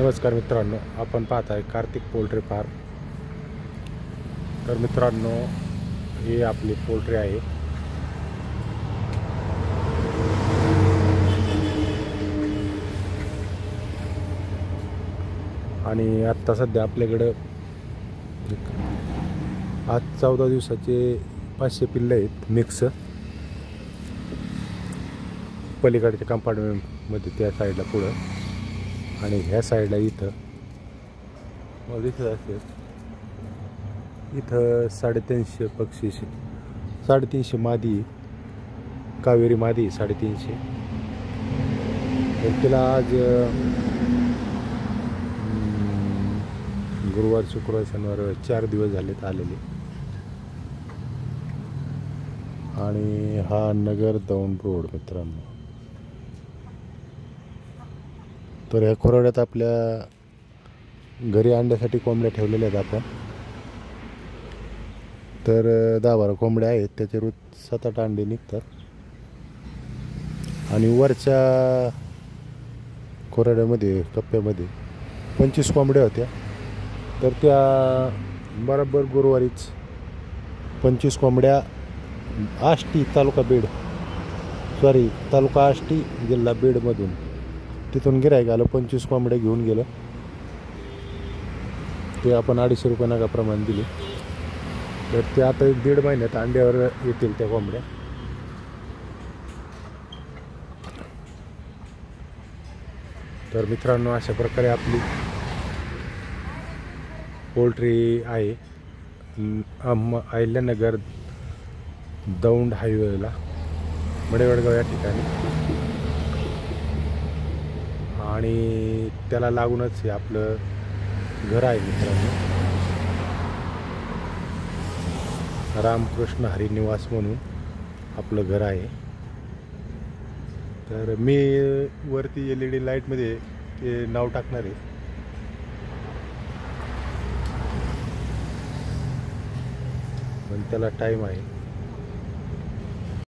नमस्कार मित्रांनो, आपण पाहत आहे कार्तिक पोल्ट्री फार्म। तर मित्रांनो, हे आपली पोल्ट्री आहे। आणि आता सध्या आपल्याकडे आज 14 दिवसाचे 500 पिल्ले आहेत मिक्स। पलीकडच्या कंपार्टमेंट मध्ये त्या साईडला पुढं आणि ह्या साईडला इथं मग दिसत असेल, इथं 350 पक्षी, 350 मादी, कावेरी मादी 350। तर तिला आज गुरुवार शुक्रवार शनिवार 4 दिवस झालेत आलेले। आणि हा नगर दौंड रोड मित्रांनो। तर ह्या खोराड्यात आपल्या घरी अंड्यासाठी कोंबड्या ठेवलेल्या आहेत आपण। तर 10-12 कोंबड्या आहेत, त्याचे रोज 7-8 अंडे निघतात। आणि वरच्या खोराड्यामध्ये कप्प्यामध्ये 25 कोंबड्या होत्या। तर त्या बरोबर गुरुवारीच 25 कोंबड्या आष्टी तालुका आष्टी जिल्हा बीडमधून तिथून गिऱ्हाईक आलं, 25 कोंबड्या घेऊन गेलं। ते आपण 250 रुपये नगाप्रमाणे दिले। तर ते आता 1-1.5 महिन्यात अंड्यावर येतील त्या कोंबड्या। तर मित्रांनो, अशा प्रकारे आपली पोल्ट्री आहे अहिल्यानगर दौंड हायवेला मडेवडगाव या ठिकाणी। आणि त्याला लागूनच हे आपलं घर आहे मित्रांनो, रामकृष्ण हरी निवास म्हणून आपलं घर आहे। तर मी वरती LED लाईटमध्ये ते नाव टाकणार आहे। पण त्याला टाईम आहे।